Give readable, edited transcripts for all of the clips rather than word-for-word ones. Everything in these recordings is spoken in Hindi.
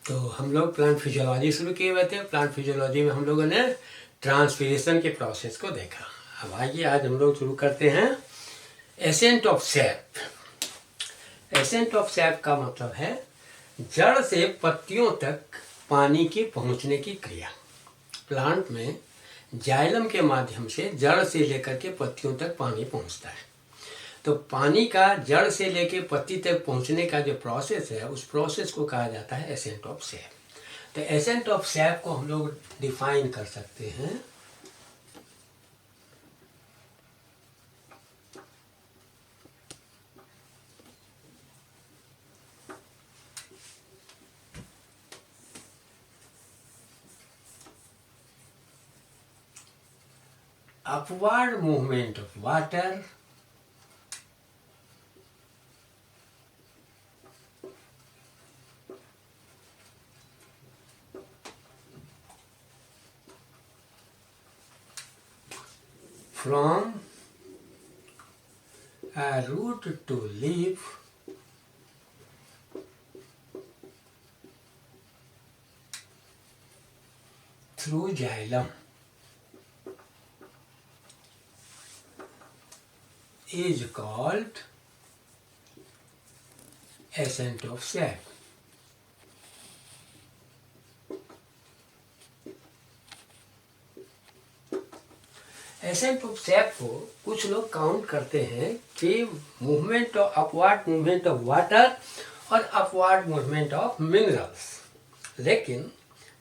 तो हम लोग प्लांट फिजियोलॉजी शुरू किए हुए थे। प्लांट फिजियोलॉजी में हम लोगों ने ट्रांसपीरेशन के प्रोसेस को देखा। अब आइए आज हम लोग शुरू करते हैं ascent of SAP. Ascent of SAP का मतलब है जड़ से पत्तियों तक पानी की पहुंचने की क्रिया। प्लांट में जाइलम के माध्यम से जड़ से लेकर के पत्तियों तक पानी पहुंचता है। तो पानी का जड़ से लेकर पत्ती तक पहुंचने का जो प्रोसेस है, उस प्रोसेस को कहा जाता है एसेंट ऑफ सैप। तो एसेंट ऑफ सैप को हम लोग डिफाइन कर सकते हैं upward movement of water from a root to leaf through xylem is called ascent of sap. Ascent of SAP को कुछ लोग काउंट करते हैं कि movement of upward movement of water और अपवार्ड मूवमेंट ऑफ मिनरल्स। लेकिन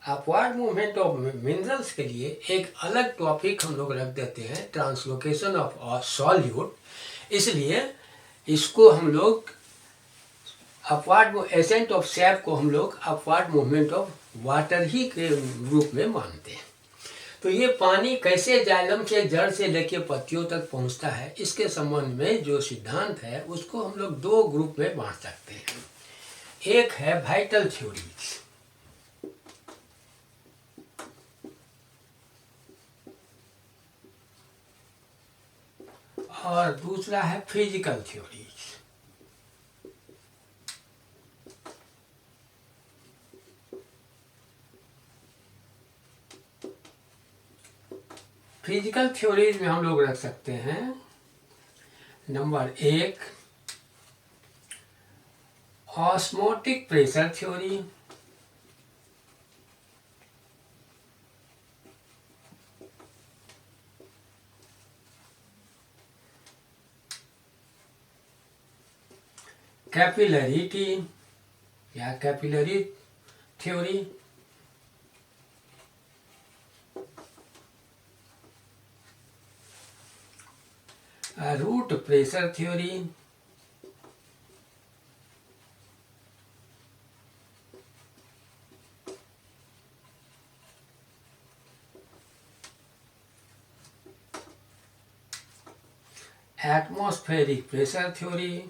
अपवार्ड मूवमेंट ऑफ मिनरल्स के लिए एक अलग टॉपिक हम लोग रख देते हैं, ट्रांसलोकेशन ऑफ सॉल्यूट। इसलिए इसको हम लोग अपवार्ड एसेंट ऑफ सैप को हम लोग अपवार्ड मूवमेंट ऑफ वाटर ही के रूप में मानते हैं। तो ये पानी कैसे जाइलम से जड़ से लेके पत्तियों तक पहुंचता है, इसके संबंध में जो सिद्धांत है उसको हम लोग दो ग्रुप में बांट सकते हैं। एक है वाइटल थ्योरीज और दूसरा है फिजिकल थ्योरीज। फिजिकल थ्योरीज में हम लोग रख सकते हैं number 1 osmotic pressure theory, capillarity या capillary theory, root pressure theory, atmospheric pressure theory,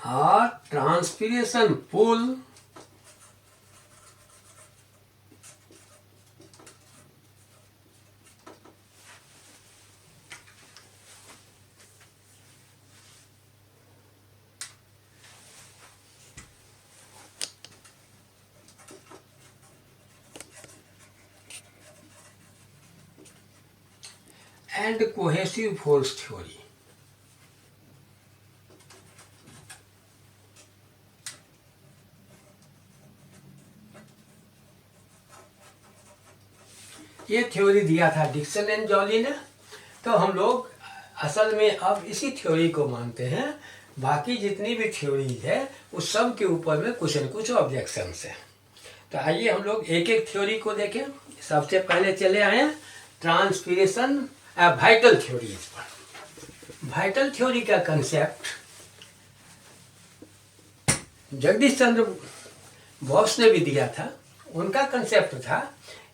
और transpiration pull and cohesive force theory. ये थ्योरी दिया था डिक्सन एंड जॉली ने। तो हम लोग असल में अब इसी थ्योरी को मानते हैं। बाकी जितनी भी थ्योरीज है उस सब के ऊपर में कुछ न कुछ ऑब्जेक्शंस है। तो आइए हम लोग एक एक थ्योरी को देखें। सबसे पहले चले आए ट्रांसपीरेशन वाइटल थ्योरीज पर। वाइटल थ्योरी का कंसेप्ट जगदीश चंद्र बोस ने भी दिया था। उनका कंसेप्ट था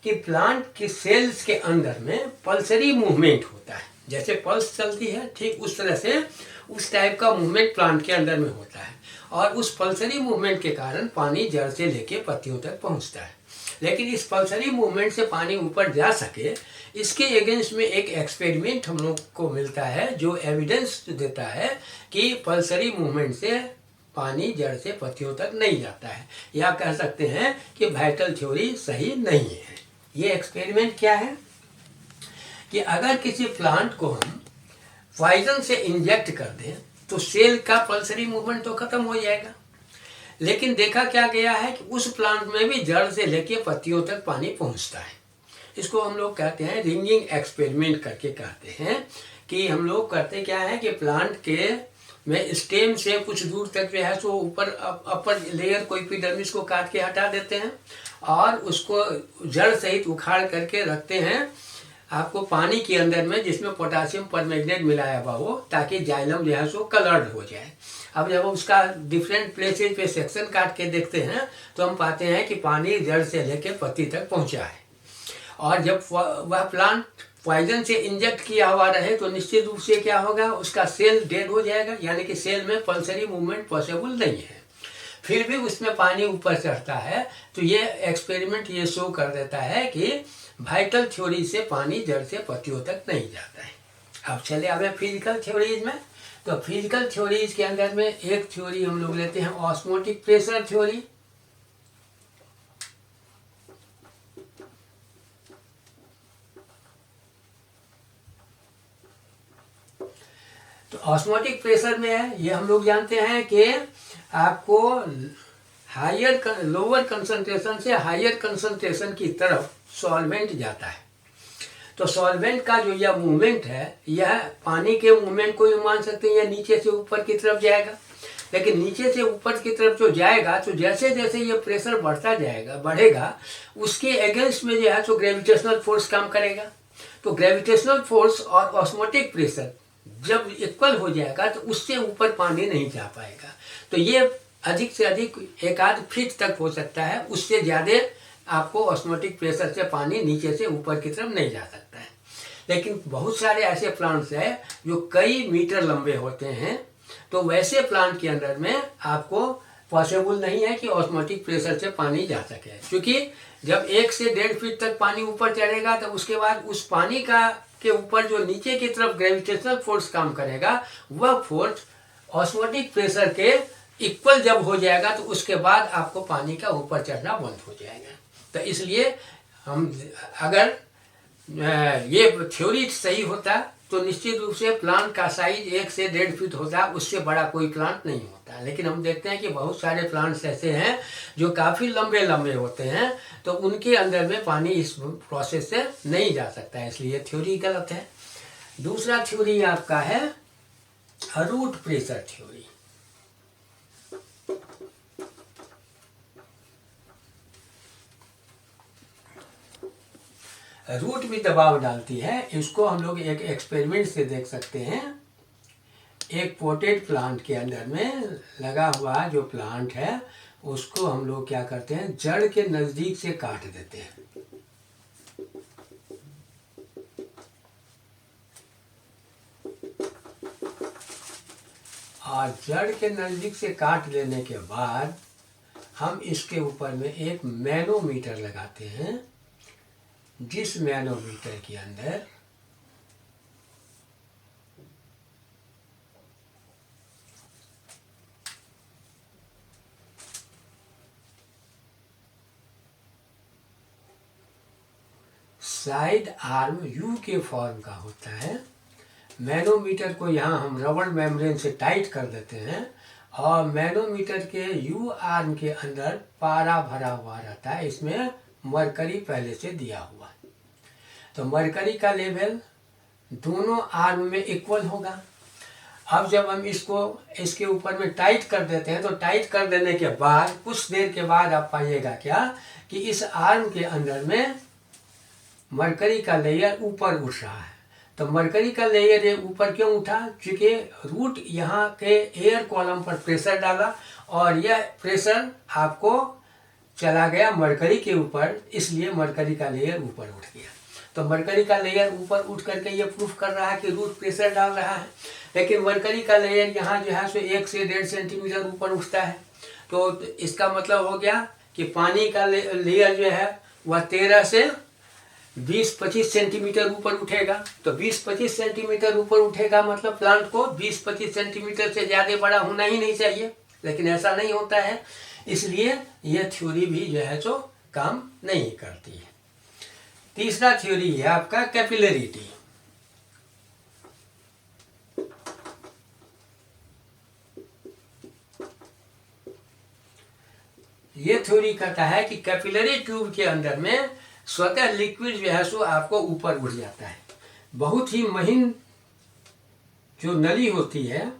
कि प्लांट के सेल्स के अंदर में पल्सरी मूवमेंट होता है। जैसे पल्स चलती है ठीक उस तरह से उस टाइप का मूवमेंट प्लांट के अंदर में होता है और उस पल्सरी मूवमेंट के कारण पानी जड़ से लेके पत्तियों तक पहुंचता है। लेकिन इस पल्सरी मूवमेंट से पानी ऊपर जा सके, इसके अगेंस्ट में एक एक्सपेरिमेंट हम लोग को मिलता है जो एविडेंस देता है कि पल्सरी मूवमेंट से पानी जड़ से पत्तियों तक नहीं जाता है, या कह सकते हैं कि वाइटल थ्योरी सही नहीं है। ये एक्सपेरिमेंट क्या है कि अगर किसी प्लांट को हम पॉइजन से इंजेक्ट कर दें तो सेल का पल्सरी मूवमेंट तो खत्म हो जाएगा, लेकिन देखा क्या गया है कि उस प्लांट में भी जड़ से लेके पत्तियों तक पानी पहुंचता है। इसको हम लोग कहते हैं रिंगिंग एक्सपेरिमेंट करके कहते हैं कि हम लोग करते क्या है कि प्लांट के में स्टेम से कुछ दूर तक जो है सो ऊपर अपर लेयर कोई एपिडर्मिस को काट के हटा देते हैं और उसको जड़ सहित उखाड़ करके रखते हैं आपको पानी के अंदर में, जिसमें पोटासियम परमैंगनेट मिलाया हुआ हो, ताकि जाइलम जो है सो कलर्ड हो जाए। अब जब उसका डिफरेंट प्लेसेज पे सेक्शन काट के देखते हैं तो हम पाते हैं कि पानी जड़ से लेके पत्ती तक पहुंचा है। और जब वह प्लांट पॉइजन से इंजेक्ट किया हुआ रहे तो निश्चित रूप से क्या होगा, उसका सेल डेड हो जाएगा, यानी कि सेल में पल्सरी मूवमेंट पॉसिबल नहीं है। फिर भी उसमें पानी ऊपर चढ़ता है, तो ये एक्सपेरिमेंट ये शो कर देता है कि वाइटल थ्योरी से पानी जड़ से पत्तियों तक नहीं जाता है। अब चले अब फिजिकल थ्योरीज में। तो फिजिकल थ्योरीज के अंदर में एक थ्योरी हम लोग लेते हैं ऑस्मोटिक प्रेशर थ्योरी। तो ऑस्मोटिक प्रेशर में है, ये हम लोग जानते हैं कि आपको लोअर कंसंट्रेशन से हायर कंसंट्रेशन की तरफ सॉल्वेंट जाता है। तो सॉल्वेंट का जो यह मूवमेंट है, यह पानी के मूवमेंट को भी मान सकते हैं, या नीचे से ऊपर की तरफ जाएगा। लेकिन नीचे से ऊपर की तरफ जो जाएगा तो जैसे जैसे ये प्रेशर बढ़ेगा, उसके अगेंस्ट में जो है तो ग्रेविटेशनल फोर्स काम करेगा। तो ग्रेविटेशनल फोर्स और ऑस्मोटिक प्रेशर जब इक्वल हो जाएगा तो उससे ऊपर पानी नहीं जा पाएगा। तो ये अधिक से अधिक 1-8 फीट तक हो सकता है, उससे ज़्यादा आपको ऑस्मोटिक प्रेशर से पानी नीचे से ऊपर की तरफ नहीं जा सकता है। लेकिन बहुत सारे ऐसे प्लांट्स हैं जो कई मीटर लंबे होते हैं, तो वैसे प्लांट के अंदर में आपको पॉसिबल नहीं है कि ऑस्मोटिक प्रेशर से पानी जा सके, क्योंकि जब 1 से 1.5 फीट तक पानी ऊपर चढ़ेगा तो उसके बाद उस पानी का के ऊपर जो नीचे की तरफ ग्रेविटेशनल फोर्स काम करेगा, वह फोर्स ऑस्मोटिक प्रेशर के इक्वल जब हो जाएगा तो उसके बाद आपको पानी का ऊपर चढ़ना बंद हो जाएगा। तो इसलिए हम अगर ये थ्योरी सही होता तो निश्चित रूप से प्लांट का साइज 1 से 1.5 फीट होता, उससे बड़ा कोई प्लांट नहीं होता। लेकिन हम देखते हैं कि बहुत सारे प्लांट्स ऐसे हैं जो काफ़ी लंबे लंबे होते हैं, तो उनके अंदर में पानी इस प्रोसेस से नहीं जा सकता है, इसलिए थ्योरी गलत है। दूसरा थ्योरी आपका है रूट प्रेशर थ्योरी। रूट भी दबाव डालती है, इसको हम लोग एक एक्सपेरिमेंट से देख सकते हैं। एक पोटेड प्लांट के अंदर में लगा हुआ जो प्लांट है उसको हम लोग क्या करते हैं, जड़ के नज़दीक से काट देते हैं। और जड़ के नज़दीक से काट लेने के बाद हम इसके ऊपर में एक मैनोमीटर लगाते हैं, जिस मैनोमीटर के अंदर साइड आर्म यू के फॉर्म का होता है। मैनोमीटर को यहाँ हम रबर मेम्ब्रेन से टाइट कर देते हैं और मैनोमीटर के यू आर्म के अंदर पारा भरा हुआ रहता है, इसमें मरकरी पहले से दिया हुआ है। तो मरकरी का लेवल दोनों आर्म में इक्वल होगा। अब जब हम इसको इसके ऊपर में टाइट कर देते हैं, तो टाइट कर देने के बाद कुछ देर के बाद आप पाइएगा क्या कि इस आर्म के अंदर में मरकरी का लेयर ऊपर उठ रहा है। तो मरकरी का लेयर ये ऊपर क्यों उठा, क्योंकि रूट यहाँ के एयर कॉलम पर प्रेशर डाला और यह प्रेशर आपको चला गया मरकरी के ऊपर, इसलिए मरकरी का लेयर ऊपर उठ गया। तो मरकरी का लेयर ऊपर उठ करके ये प्रूफ कर रहा है कि रूट प्रेशर डाल रहा है। लेकिन मरकरी का लेयर यहाँ जो है सो 1 से 1.5 सेंटीमीटर ऊपर उठता है। तो इसका मतलब हो गया कि पानी का लेयर जो है वह 13 से 20-25 सेंटीमीटर ऊपर उठेगा। तो 20-25 सेंटीमीटर ऊपर उठेगा मतलब प्लांट को 20-25 सेंटीमीटर से ज़्यादा बड़ा होना ही नहीं चाहिए, लेकिन ऐसा नहीं होता है, इसलिए यह थ्योरी भी जो है सो काम नहीं करती है। तीसरा थ्योरी है आपका कैपिलरिटी। ये थ्योरी कहता है कि कैपिलरी ट्यूब के अंदर में स्वतः लिक्विड जो है सो आपको ऊपर उठ जाता है। बहुत ही महीन जो नली होती है,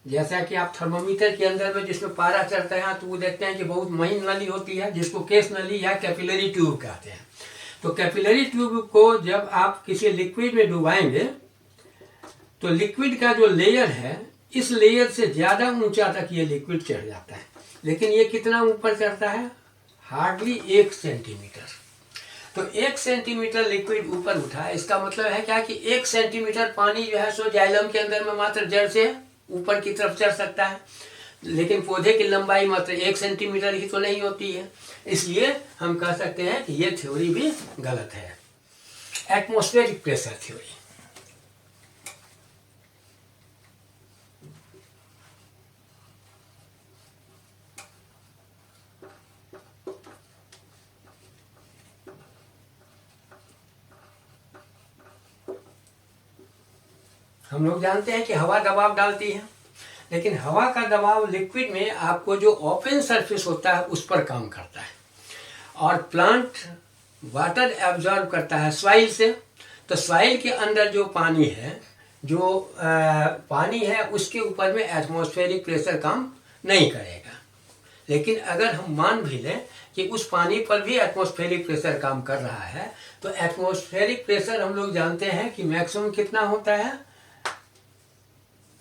जैसा कि आप थर्मोमीटर के अंदर में जिसमें पारा चढ़ता है तो वो देखते हैं कि बहुत महीन नली होती है, जिसको केस नली या कैपिलरी ट्यूब कहते हैं। तो कैपिलरी ट्यूब को जब आप किसी लिक्विड में डुबाएंगे तो लिक्विड का जो लेयर है, इस लेयर से ज़्यादा ऊंचा तक ये लिक्विड चढ़ जाता है। लेकिन ये कितना ऊपर चढ़ता है? Hardly 1 centimetre. तो 1 सेंटीमीटर लिक्विड ऊपर उठा, इसका मतलब है क्या कि 1 सेंटीमीटर पानी जो है सो जाइलम के अंदर में मात्र जड़ से ऊपर की तरफ चढ़ सकता है, लेकिन पौधे की लंबाई मात्र 1 सेंटीमीटर ही तो नहीं होती है। इसलिए हम कह सकते हैं कि ये थ्योरी भी गलत है, एटमॉस्फेरिक प्रेशर थ्योरी। हम लोग जानते हैं कि हवा दबाव डालती है, लेकिन हवा का दबाव लिक्विड में आपको जो ओपन सरफेस होता है उस पर काम करता है, और प्लांट वाटर एब्जॉर्ब करता है सॉइल से। तो सॉइल के अंदर जो पानी है, पानी है उसके ऊपर में एटमॉस्फेरिक प्रेशर काम नहीं करेगा। लेकिन अगर हम मान भी लें कि उस पानी पर भी एटमॉस्फेरिक प्रेशर काम कर रहा है, तो एटमॉस्फेरिक प्रेशर हम लोग जानते हैं कि मैक्सिमम कितना होता है?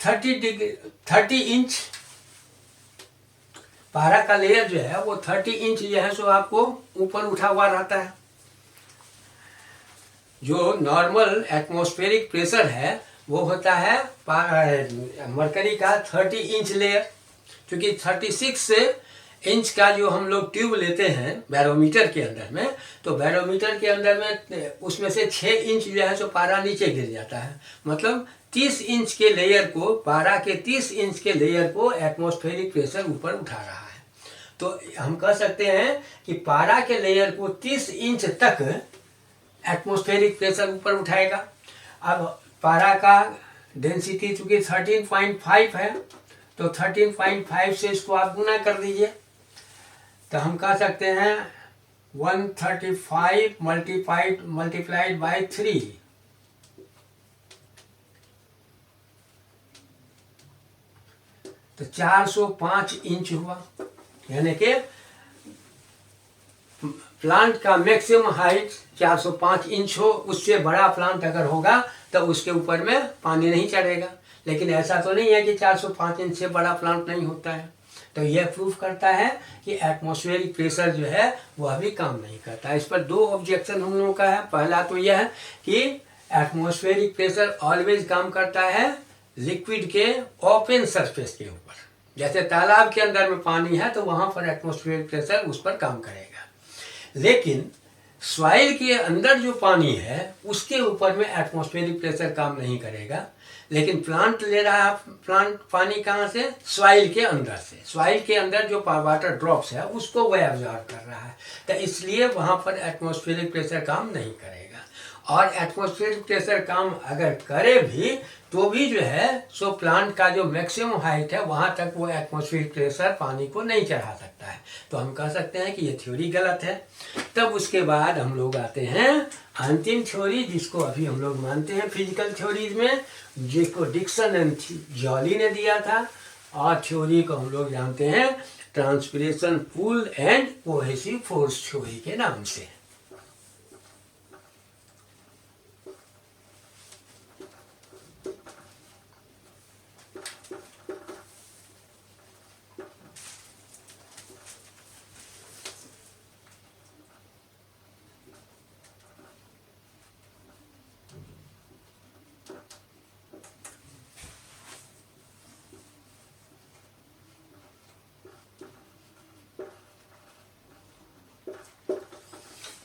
30 इंच। पारा का लेयर जो है वो 30 इंच जो है सो आपको ऊपर उठा हुआ रहता है। जो नॉर्मल एटमॉस्फेरिक प्रेशर है वो होता है मरकरी का 30 इंच लेयर, क्योंकि 36 इंच का जो हम लोग ट्यूब लेते हैं बैरोमीटर के अंदर में, तो बैरोमीटर के अंदर में उसमें से 6 इंच जो है सो पारा नीचे गिर जाता है। मतलब 30 इंच के लेयर को, पारा के 30 इंच के लेयर को एटमॉस्फेरिक प्रेशर ऊपर उठा रहा है। तो हम कह सकते हैं कि पारा के लेयर को 30 इंच तक एटमॉस्फेरिक प्रेशर ऊपर उठाएगा। अब पारा का डेंसिटी चूंकि 13.5 है, तो 13.5 से इसको आप गुना कर दीजिए, तो हम कह सकते हैं 135 मल्टीप्लाइड बाई 3, तो 405 इंच हुआ। यानी कि प्लांट का मैक्सिमम हाइट 405 इंच हो, उससे बड़ा प्लांट अगर होगा तो उसके ऊपर में पानी नहीं चढ़ेगा। लेकिन ऐसा तो नहीं है कि 405 इंच से बड़ा प्लांट नहीं होता है। तो यह प्रूफ करता है कि एटमॉस्फेरिक प्रेशर जो है वह भी काम नहीं करता। इस पर 2 ऑब्जेक्शन हम लोगों का है। पहला तो यह है कि एटमॉस्फेरिक प्रेशर ऑलवेज काम करता है लिक्विड के ओपन सरफेस के ऊपर। जैसे तालाब के अंदर में पानी है तो वहाँ पर एटमॉस्फेरिक प्रेशर उस पर काम करेगा, लेकिन सॉइल के अंदर जो पानी है उसके ऊपर में एटमॉस्फेरिक प्रेशर काम नहीं करेगा। लेकिन प्लांट ले रहा है, प्लांट पानी कहाँ से? सॉइल के अंदर से। सॉइल के अंदर जो वाटर ड्रॉप्स है उसको वह एब्जॉर्ब कर रहा है, तो इसलिए वहाँ पर एटमॉस्फेरिक प्रेशर काम नहीं करेगा। और एटमॉस्फेरिक प्रेशर काम अगर करे भी तो भी जो है सो प्लांट का जो मैक्सिमम हाइट है वहाँ तक वो एटमॉस्फेरिक प्रेशर पानी को नहीं चढ़ा सकता है। तो हम कह सकते हैं कि ये थ्योरी गलत है। तब उसके बाद हम लोग आते हैं अंतिम थ्योरी, जिसको अभी हम लोग मानते हैं फिजिकल थ्योरीज में, जिसको डिक्सन एंड जॉली ने दिया था। और थ्योरी को हम लोग जानते हैं transpiration pull and cohesive force theory के नाम से।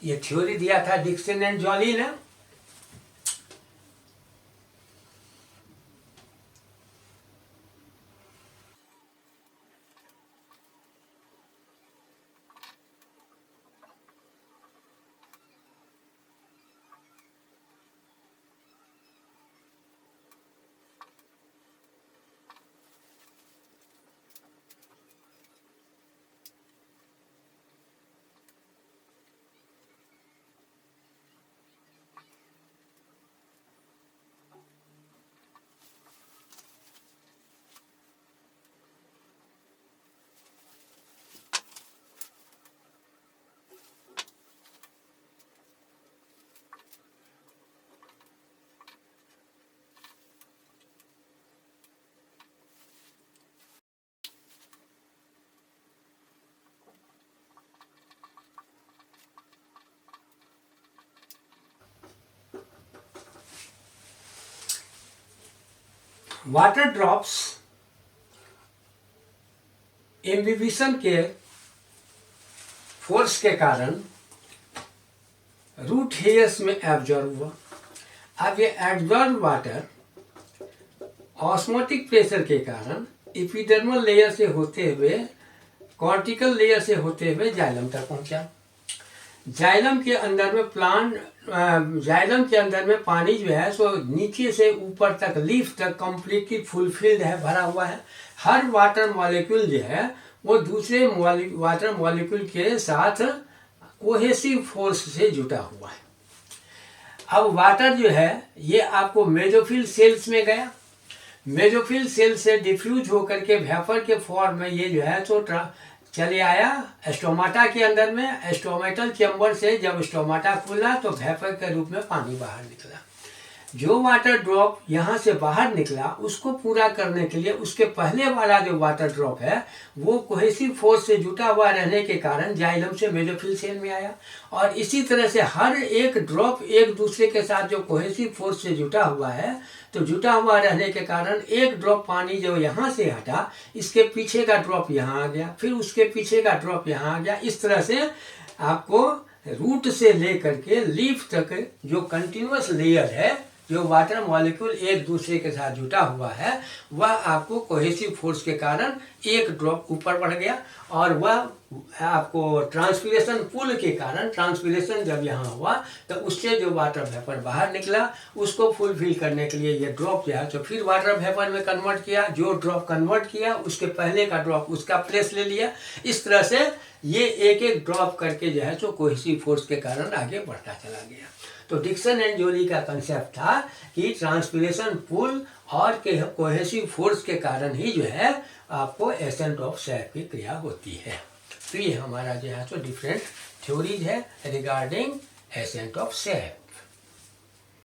ये थ्योरी दिया था डिक्सन एंड जॉली ने। वाटर ड्रॉप्स इम्बिबिशन के फोर्स के कारण रूट हेयर्स में एब्जॉर्ब हुआ। अब ये एब्जॉर्ब वाटर ऑस्मोटिक प्रेशर के कारण एपिडर्मल लेयर से होते हुए कॉर्टिकल लेयर से होते हुए जाइलम तक पहुंचा। जाइलम के अंदर में पानी जो है सो नीचे से ऊपर तक लीफ तक कंप्लीटली फुलफिल्ड है, भरा हुआ है। हर वाटर मॉलिक्यूल जो है वो दूसरे वाटर मॉलिक्यूल के साथ कोहेसिव फोर्स से जुटा हुआ है। अब वाटर जो है ये आपको मेसोफिल सेल्स में गया, मेसोफिल सेल से डिफ्यूज होकर के वेपर के फॉर्म में ये जो है तो चले आया स्टोमाटा के अंदर में। स्टोमेटल चैम्बर से जब स्टोमाटा खुला तो वेपर के रूप में पानी बाहर निकला। जो वाटर ड्रॉप यहाँ से बाहर निकला उसको पूरा करने के लिए उसके पहले वाला जो वाटर ड्रॉप है वो कोहेसिव फोर्स से जुटा हुआ रहने के कारण जाइलम से मेसोफिल सेल में आया। और इसी तरह से हर एक ड्रॉप एक दूसरे के साथ जो कोहेसिव फोर्स से जुटा हुआ है तो जुटा हुआ रहने के कारण एक ड्रॉप पानी जो यहाँ से हटा इसके पीछे का ड्रॉप यहाँ आ गया, फिर उसके पीछे का ड्रॉप यहाँ आ गया। इस तरह से आपको रूट से लेकर के लीफ तक जो कंटिन्यूअस लेयर है, जो वाटर मॉलिक्यूल एक दूसरे के साथ जुटा हुआ है, वह आपको कोहेसिव फोर्स के कारण एक ड्रॉप ऊपर बढ़ गया। और वह आपको ट्रांसपिरेशन पुल के कारण, ट्रांसपिरेशन जब यहाँ हुआ तो उससे जो वाटर वेपर बाहर निकला उसको फुलफिल करने के लिए ये ड्रॉप जो है तो फिर वाटर वेपर में कन्वर्ट किया। जो ड्रॉप कन्वर्ट किया उसके पहले का ड्रॉप उसका प्लेस ले लिया। इस तरह से ये एक एक ड्रॉप करके जो है तो कोहेसिव फोर्स के कारण आगे बढ़ता चला गया। तो डिक्सन एंड जॉली का कंसेप्ट था कि ट्रांसपिरेशन पुल और कोहेसिव फोर्स के कारण ही जो है आपको एसेंट ऑफ सैप की क्रिया होती है। तो ये हमारा जो है तो डिफरेंट थ्योरीज है रिगार्डिंग एसेंट ऑफ सैप।